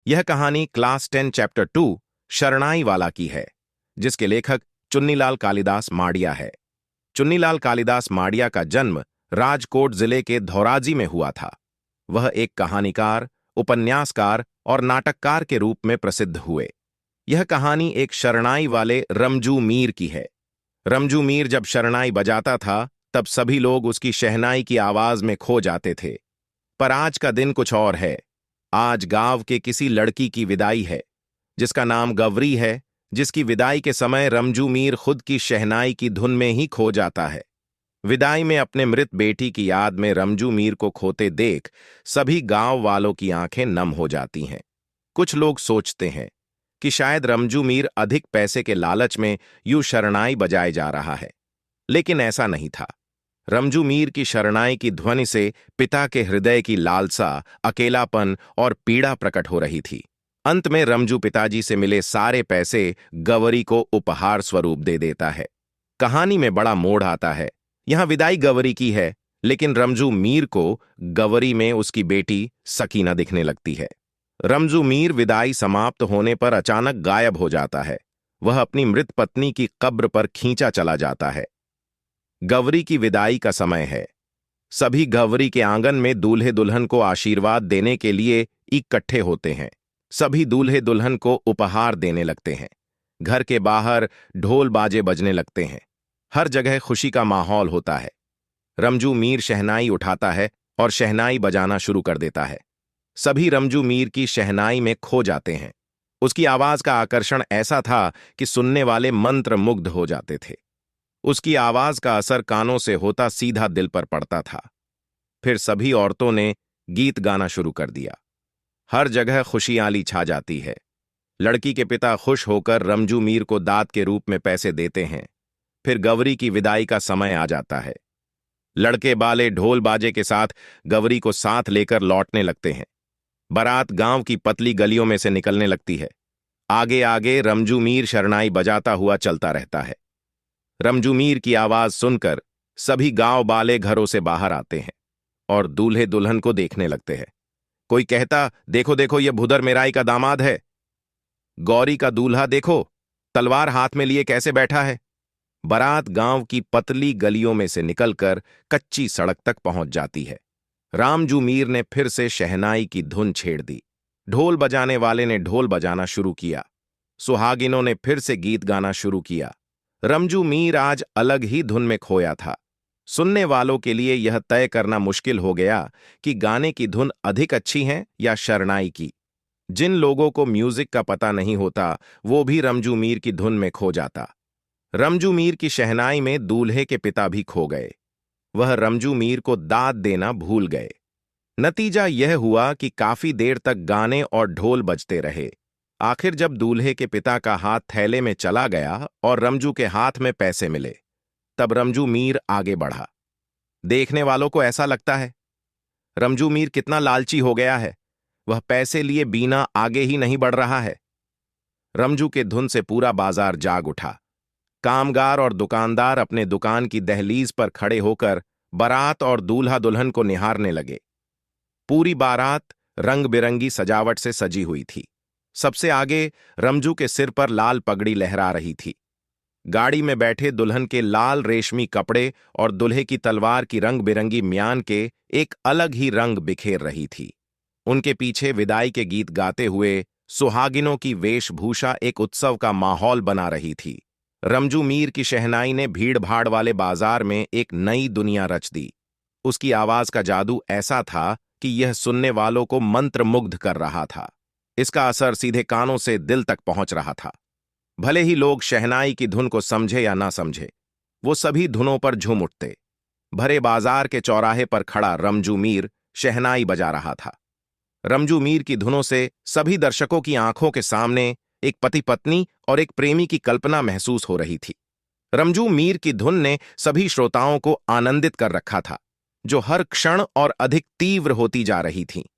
यह कहानी class 10 chapter 2 शरणाई वाला की है, जिसके लेखक चुन्नीलाल कालिदास माड़िया है। चुन्नीलाल कालिदास माड़िया का जन्म राजकोट जिले के धौराजी में हुआ था। वह एक कहानीकार, उपन्यासकार और नाटककार के रूप में प्रसिद्ध हुए। यह कहानी एक शरणाई वाले रमजू मीर की है। रमजू मीर जब शरणाई बजाता था, तब सभी लोग उसकी शहनाई की आवाज में खो जाते थे। पर आज का दिन कुछ और है। आज गांव के किसी लड़की की विदाई है, जिसका नाम गवरी है, जिसकी विदाई के समय रमजू मीर खुद की शहनाई की धुन में ही खो जाता है। विदाई में अपने मृत बेटी की याद में रमजू मीर को खोते देख सभी गांव वालों की आंखें नम हो जाती हैं। कुछ लोग सोचते हैं कि शायद रमजू मीर अधिक पैसे के लालच में यूं शरणाई बजाए जा रहा है, लेकिन ऐसा नहीं था। रमजू मीर की शरणाई की ध्वनि से पिता के हृदय की लालसा, अकेलापन और पीड़ा प्रकट हो रही थी। अंत में रमजू पिताजी से मिले सारे पैसे गवरी को उपहार स्वरूप दे देता है। कहानी में बड़ा मोड़ आता है। यहां विदाई गवरी की है, लेकिन रमजू मीर को गवरी में उसकी बेटी सकीना दिखने लगती है। रमजू मीर विदाई समाप्त होने पर अचानक गायब हो जाता है। वह अपनी मृत पत्नी की कब्र पर खींचा चला जाता है। गवरी की विदाई का समय है। सभी गवरी के आंगन में दूल्हे दुल्हन को आशीर्वाद देने के लिए इकट्ठे होते हैं। सभी दूल्हे दुल्हन को उपहार देने लगते हैं। घर के बाहर ढोल बाजे बजने लगते हैं। हर जगह खुशी का माहौल होता है। रमजू मीर शहनाई उठाता है और शहनाई बजाना शुरू कर देता है। सभी रमजू मीर की शहनाई में खो जाते हैं। उसकी आवाज का आकर्षण ऐसा था कि सुनने वाले मंत्रमुग्ध हो जाते थे। उसकी आवाज का असर कानों से होता सीधा दिल पर पड़ता था। फिर सभी औरतों ने गीत गाना शुरू कर दिया। हर जगह खुशियाली छा जाती है। लड़की के पिता खुश होकर रमजू मीर को दाद के रूप में पैसे देते हैं। फिर गवरी की विदाई का समय आ जाता है। लड़के बाले ढोल बाजे के साथ गवरी को साथ लेकर लौटने लगते हैं। बारात गांव की पतली गलियों में से निकलने लगती है। आगे आगे रमजू मीर शरणाई बजाता हुआ चलता रहता है। रमजू मीर की आवाज सुनकर सभी गांव वाले घरों से बाहर आते हैं और दूल्हे दुल्हन को देखने लगते हैं। कोई कहता, देखो देखो, ये भुदर मेराई का दामाद है। गौरी का दूल्हा देखो, तलवार हाथ में लिए कैसे बैठा है। बारात गांव की पतली गलियों में से निकलकर कच्ची सड़क तक पहुंच जाती है। रामजू मीर ने फिर से शहनाई की धुन छेड़ दी। ढोल बजाने वाले ने ढोल बजाना शुरू किया। सुहागिनों ने फिर से गीत गाना शुरू किया। रमजू मीर आज अलग ही धुन में खोया था। सुनने वालों के लिए यह तय करना मुश्किल हो गया कि गाने की धुन अधिक अच्छी है या शरणाई की। जिन लोगों को म्यूजिक का पता नहीं होता, वो भी रमजू मीर की धुन में खो जाता। रमजू मीर की शहनाई में दूल्हे के पिता भी खो गए। वह रमजू मीर को दाद देना भूल गए। नतीजा यह हुआ कि काफी देर तक गाने और ढोल बजते रहे। आखिर जब दूल्हे के पिता का हाथ थैले में चला गया और रमजू के हाथ में पैसे मिले, तब रमजू मीर आगे बढ़ा। देखने वालों को ऐसा लगता है, रमजू मीर कितना लालची हो गया है। वह पैसे लिए बिना आगे ही नहीं बढ़ रहा है। रमजू के धुन से पूरा बाजार जाग उठा। कामगार और दुकानदार अपने दुकान की दहलीज पर खड़े होकर बारात और दूल्हा दुल्हन को निहारने लगे। पूरी बारात रंग बिरंगी सजावट से सजी हुई थी। सबसे आगे रमजू के सिर पर लाल पगड़ी लहरा रही थी। गाड़ी में बैठे दुल्हन के लाल रेशमी कपड़े और दूल्हे की तलवार की रंग बिरंगी म्यान के एक अलग ही रंग बिखेर रही थी। उनके पीछे विदाई के गीत गाते हुए सुहागिनों की वेशभूषा एक उत्सव का माहौल बना रही थी। रमजू मीर की शहनाई ने भीड़ भाड़ वाले बाजार में एक नई दुनिया रच दी। उसकी आवाज का जादू ऐसा था कि यह सुनने वालों को मंत्रमुग्ध कर रहा था। इसका असर सीधे कानों से दिल तक पहुंच रहा था। भले ही लोग शहनाई की धुन को समझे या ना समझे, वो सभी धुनों पर झूम उठते। भरे बाजार के चौराहे पर खड़ा रमजू मीर शहनाई बजा रहा था। रमजू मीर की धुनों से सभी दर्शकों की आंखों के सामने एक पति पत्नी और एक प्रेमी की कल्पना महसूस हो रही थी। रमजू मीर की धुन ने सभी श्रोताओं को आनंदित कर रखा था, जो हर क्षण और अधिक तीव्र होती जा रही थी।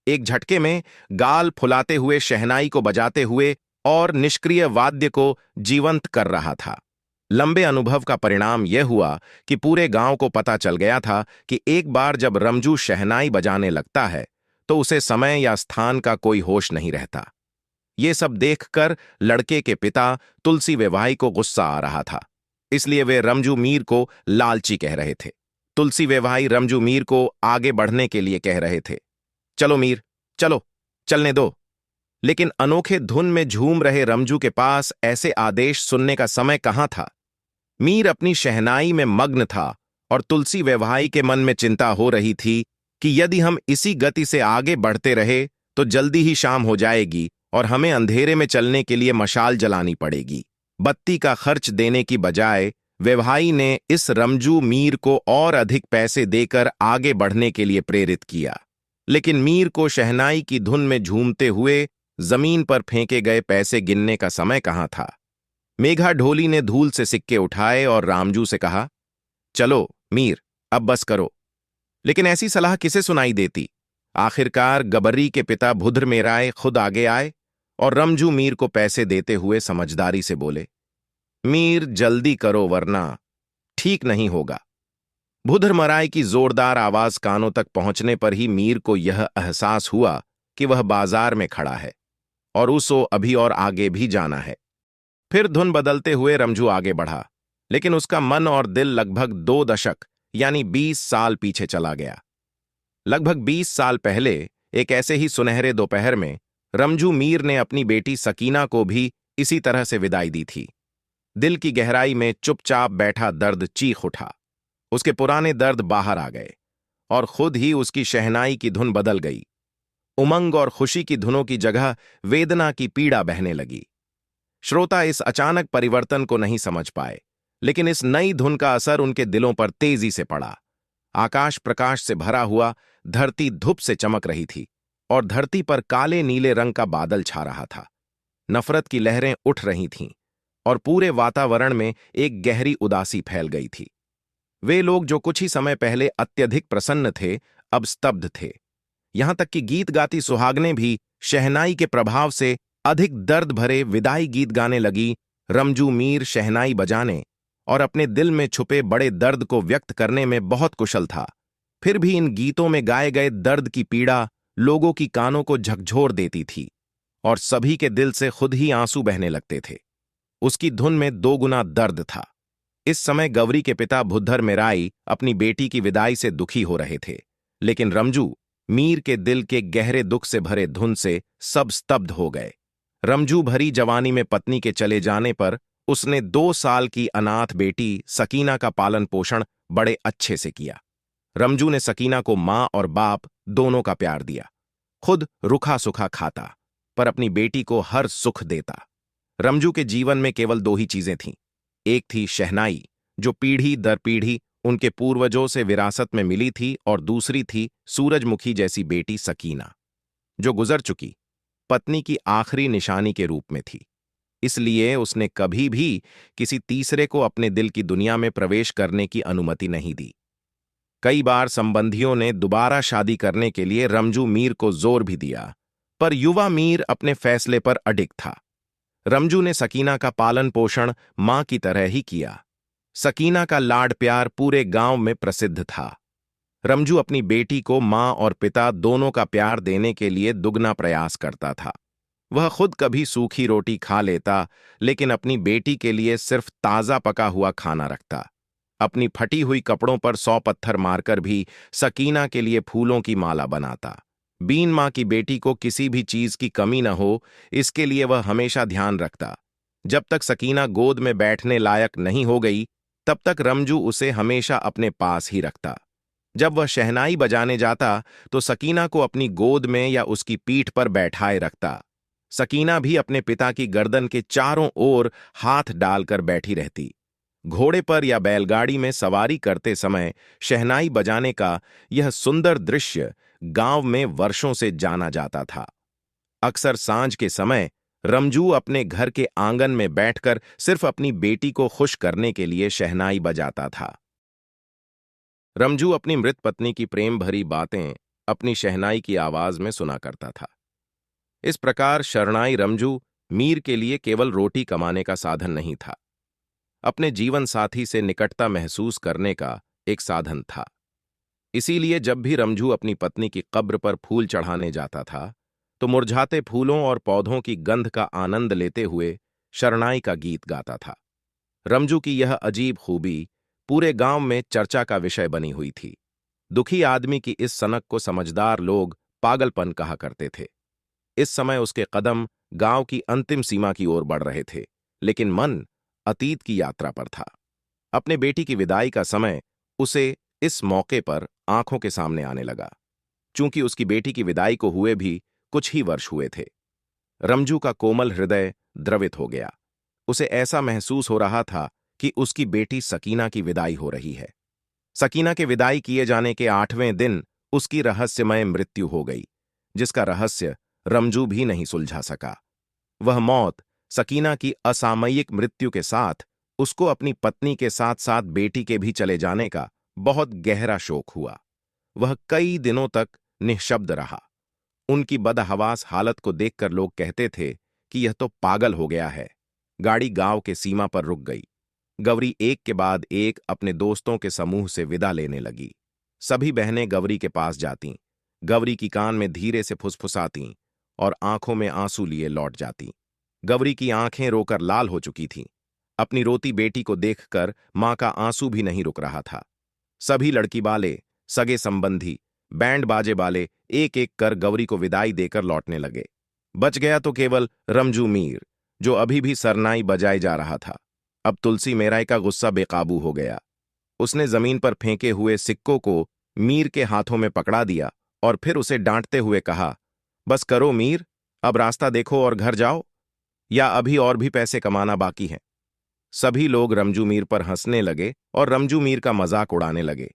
एक झटके में गाल फुलाते हुए शहनाई को बजाते हुए और निष्क्रिय वाद्य को जीवंत कर रहा था। लंबे अनुभव का परिणाम यह हुआ कि पूरे गांव को पता चल गया था कि एक बार जब रमजू शहनाई बजाने लगता है, तो उसे समय या स्थान का कोई होश नहीं रहता। ये सब देखकर लड़के के पिता तुलसी वेवाई को गुस्सा आ रहा था, इसलिए वे रमजू मीर को लालची कह रहे थे। तुलसी वेवाई रमजू मीर को आगे बढ़ने के लिए कह रहे थे, चलो मीर, चलो, चलने दो। लेकिन अनोखे धुन में झूम रहे रमजू के पास ऐसे आदेश सुनने का समय कहाँ था। मीर अपनी शहनाई में मग्न था और तुलसी वेवाई के मन में चिंता हो रही थी कि यदि हम इसी गति से आगे बढ़ते रहे तो जल्दी ही शाम हो जाएगी और हमें अंधेरे में चलने के लिए मशाल जलानी पड़ेगी। बत्ती का खर्च देने की बजाय वेवाई ने इस रमजू मीर को और अधिक पैसे देकर आगे बढ़ने के लिए प्रेरित किया। लेकिन मीर को शहनाई की धुन में झूमते हुए जमीन पर फेंके गए पैसे गिनने का समय कहाँ था। मेघा ढोली ने धूल से सिक्के उठाए और रामजू से कहा, चलो मीर, अब बस करो। लेकिन ऐसी सलाह किसे सुनाई देती। आखिरकार गबर्री के पिता भुद्र मेराय खुद आगे आए और रमजू मीर को पैसे देते हुए समझदारी से बोले, मीर जल्दी करो वरना ठीक नहीं होगा। भुद्र मराय की जोरदार आवाज कानों तक पहुंचने पर ही मीर को यह एहसास हुआ कि वह बाजार में खड़ा है और उसो अभी और आगे भी जाना है। फिर धुन बदलते हुए रमजू आगे बढ़ा, लेकिन उसका मन और दिल लगभग 2 दशक यानी 20 साल पीछे चला गया। लगभग 20 साल पहले एक ऐसे ही सुनहरे दोपहर में रमजू मीर ने अपनी बेटी सकीना को भी इसी तरह से विदाई दी थी। दिल की गहराई में चुपचाप बैठा दर्द चीख उठा। उसके पुराने दर्द बाहर आ गए और खुद ही उसकी शहनाई की धुन बदल गई। उमंग और खुशी की धुनों की जगह वेदना की पीड़ा बहने लगी। श्रोता इस अचानक परिवर्तन को नहीं समझ पाए, लेकिन इस नई धुन का असर उनके दिलों पर तेजी से पड़ा। आकाश प्रकाश से भरा हुआ, धरती धूप से चमक रही थी और धरती पर काले नीले रंग का बादल छा रहा था। नफरत की लहरें उठ रही थीं और पूरे वातावरण में एक गहरी उदासी फैल गई थी। वे लोग जो कुछ ही समय पहले अत्यधिक प्रसन्न थे, अब स्तब्ध थे। यहां तक कि गीत गाती सुहागनें भी शहनाई के प्रभाव से अधिक दर्द भरे विदाई गीत गाने लगी। रमजू मीर शहनाई बजाने और अपने दिल में छुपे बड़े दर्द को व्यक्त करने में बहुत कुशल था। फिर भी इन गीतों में गाए गए दर्द की पीड़ा लोगों की कानों को झकझोर देती थी और सभी के दिल से खुद ही आंसू बहने लगते थे। उसकी धुन में 2 गुना दर्द था। इस समय गवरी के पिता भुद्धर मेराई अपनी बेटी की विदाई से दुखी हो रहे थे, लेकिन रमजू मीर के दिल के गहरे दुख से भरे धुन से सब स्तब्ध हो गए। रमजू भरी जवानी में पत्नी के चले जाने पर उसने 2 साल की अनाथ बेटी सकीना का पालन पोषण बड़े अच्छे से किया। रमजू ने सकीना को मां और बाप दोनों का प्यार दिया। खुद रुखा सुखा खाता, पर अपनी बेटी को हर सुख देता। रमजू के जीवन में केवल 2 ही चीजें थीं। एक थी शहनाई, जो पीढ़ी दर पीढ़ी उनके पूर्वजों से विरासत में मिली थी, और दूसरी थी सूरजमुखी जैसी बेटी सकीना, जो गुजर चुकी पत्नी की आखिरी निशानी के रूप में थी। इसलिए उसने कभी भी किसी तीसरे को अपने दिल की दुनिया में प्रवेश करने की अनुमति नहीं दी। कई बार संबंधियों ने दोबारा शादी करने के लिए रमजू मीर को जोर भी दिया, पर युवा मीर अपने फैसले पर अडिग था। रमजू ने सकीना का पालन पोषण मां की तरह ही किया। सकीना का लाड प्यार पूरे गांव में प्रसिद्ध था। रमजू अपनी बेटी को मां और पिता दोनों का प्यार देने के लिए दुगना प्रयास करता था। वह खुद कभी सूखी रोटी खा लेता, लेकिन अपनी बेटी के लिए सिर्फ ताजा पका हुआ खाना रखता। अपनी फटी हुई कपड़ों पर 100 पत्थर मारकर भी सकीना के लिए फूलों की माला बनाता। बीन मां की बेटी को किसी भी चीज की कमी न हो, इसके लिए वह हमेशा ध्यान रखता। जब तक सकीना गोद में बैठने लायक नहीं हो गई, तब तक रमजू उसे हमेशा अपने पास ही रखता। जब वह शहनाई बजाने जाता तो सकीना को अपनी गोद में या उसकी पीठ पर बैठाए रखता। सकीना भी अपने पिता की गर्दन के चारों ओर हाथ डालकर बैठी रहती। घोड़े पर या बैलगाड़ी में सवारी करते समय शहनाई बजाने का यह सुंदर दृश्य गांव में वर्षों से जाना जाता था। अक्सर सांझ के समय रमजू अपने घर के आंगन में बैठकर सिर्फ अपनी बेटी को खुश करने के लिए शहनाई बजाता था। रमजू अपनी मृत पत्नी की प्रेम भरी बातें अपनी शहनाई की आवाज में सुना करता था। इस प्रकार शरणाई रमजू मीर के लिए केवल रोटी कमाने का साधन नहीं था, अपने जीवन साथी से निकटता महसूस करने का एक साधन था। इसीलिए जब भी रमजू अपनी पत्नी की कब्र पर फूल चढ़ाने जाता था तो मुरझाते फूलों और पौधों की गंध का आनंद लेते हुए शरणाई का गीत गाता था। रमजू की यह अजीब खूबी पूरे गांव में चर्चा का विषय बनी हुई थी। दुखी आदमी की इस सनक को समझदार लोग पागलपन कहा करते थे। इस समय उसके कदम गांव की अंतिम सीमा की ओर बढ़ रहे थे, लेकिन मन अतीत की यात्रा पर था। अपने बेटी की विदाई का समय उसे इस मौके पर आंखों के सामने आने लगा। चूंकि उसकी बेटी की विदाई को हुए भी कुछ ही वर्ष हुए थे, रमजू का कोमल हृदय द्रवित हो गया। उसे ऐसा महसूस हो रहा था कि उसकी बेटी सकीना की विदाई हो रही है। सकीना के विदाई किए जाने के 8वें दिन उसकी रहस्यमय मृत्यु हो गई, जिसका रहस्य रमजू भी नहीं सुलझा सका। वह मौत, सकीना की असामयिक मृत्यु के साथ उसको अपनी पत्नी के साथ साथ बेटी के भी चले जाने का बहुत गहरा शोक हुआ। वह कई दिनों तक निःशब्द रहा। उनकी बदहवास हालत को देखकर लोग कहते थे कि यह तो पागल हो गया है। गाड़ी गांव के सीमा पर रुक गई। गौरी एक के बाद एक अपने दोस्तों के समूह से विदा लेने लगी। सभी बहनें गौरी के पास जातीं, गौरी की कान में धीरे से फुसफुसातीं और आंखों में आंसू लिए लौट जातीं। गौरी की आंखें रोकर लाल हो चुकी थीं। अपनी रोती बेटी को देखकर मां का आंसू भी नहीं रुक रहा था। सभी लड़की वाले, सगे संबंधी, बैंड बाजे वाले एक एक कर गौरी को विदाई देकर लौटने लगे। बच गया तो केवल रमजू मीर, जो अभी भी सरनाई बजाए जा रहा था। अब तुलसी मेराय का गुस्सा बेकाबू हो गया। उसने जमीन पर फेंके हुए सिक्कों को मीर के हाथों में पकड़ा दिया और फिर उसे डांटते हुए कहा, बस करो मीर, अब रास्ता देखो और घर जाओ, या अभी और भी पैसे कमाना बाकी है। सभी लोग रमजू मीर पर हंसने लगे और रमजू मीर का मजाक उड़ाने लगे।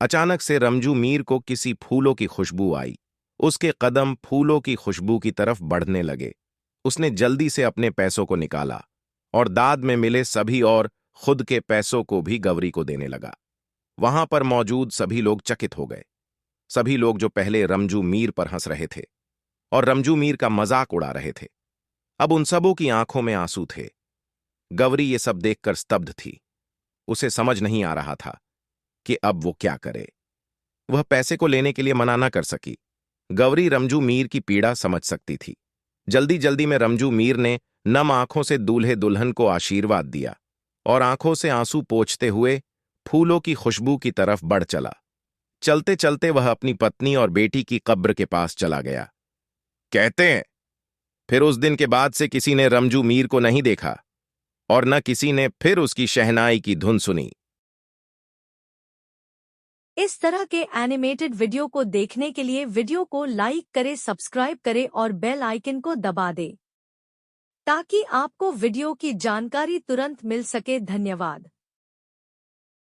अचानक से रमजू मीर को किसी फूलों की खुशबू आई। उसके कदम फूलों की खुशबू की तरफ बढ़ने लगे। उसने जल्दी से अपने पैसों को निकाला और दाद में मिले सभी और खुद के पैसों को भी गौरी को देने लगा। वहां पर मौजूद सभी लोग चकित हो गए। सभी लोग जो पहले रमजू मीर पर हंस रहे थे और रमजू मीर का मजाक उड़ा रहे थे, अब उन सबों की आंखों में आंसू थे। गौरी ये सब देखकर स्तब्ध थी। उसे समझ नहीं आ रहा था कि अब वो क्या करे। वह पैसे को लेने के लिए मना न कर सकी। गौरी रमजू मीर की पीड़ा समझ सकती थी। जल्दी जल्दी में रमजू मीर ने नम आंखों से दूल्हे दुल्हन को आशीर्वाद दिया और आंखों से आंसू पोंछते हुए फूलों की खुशबू की तरफ बढ़ चला। चलते चलते वह अपनी पत्नी और बेटी की कब्र के पास चला गया। कहते हैं फिर उस दिन के बाद से किसी ने रमजू मीर को नहीं देखा और न किसी ने फिर उसकी शहनाई की धुन सुनी। इस तरह के एनिमेटेड वीडियो को देखने के लिए वीडियो को लाइक करें, सब्सक्राइब करें और बेल आइकन को दबा दें ताकि आपको वीडियो की जानकारी तुरंत मिल सके। धन्यवाद।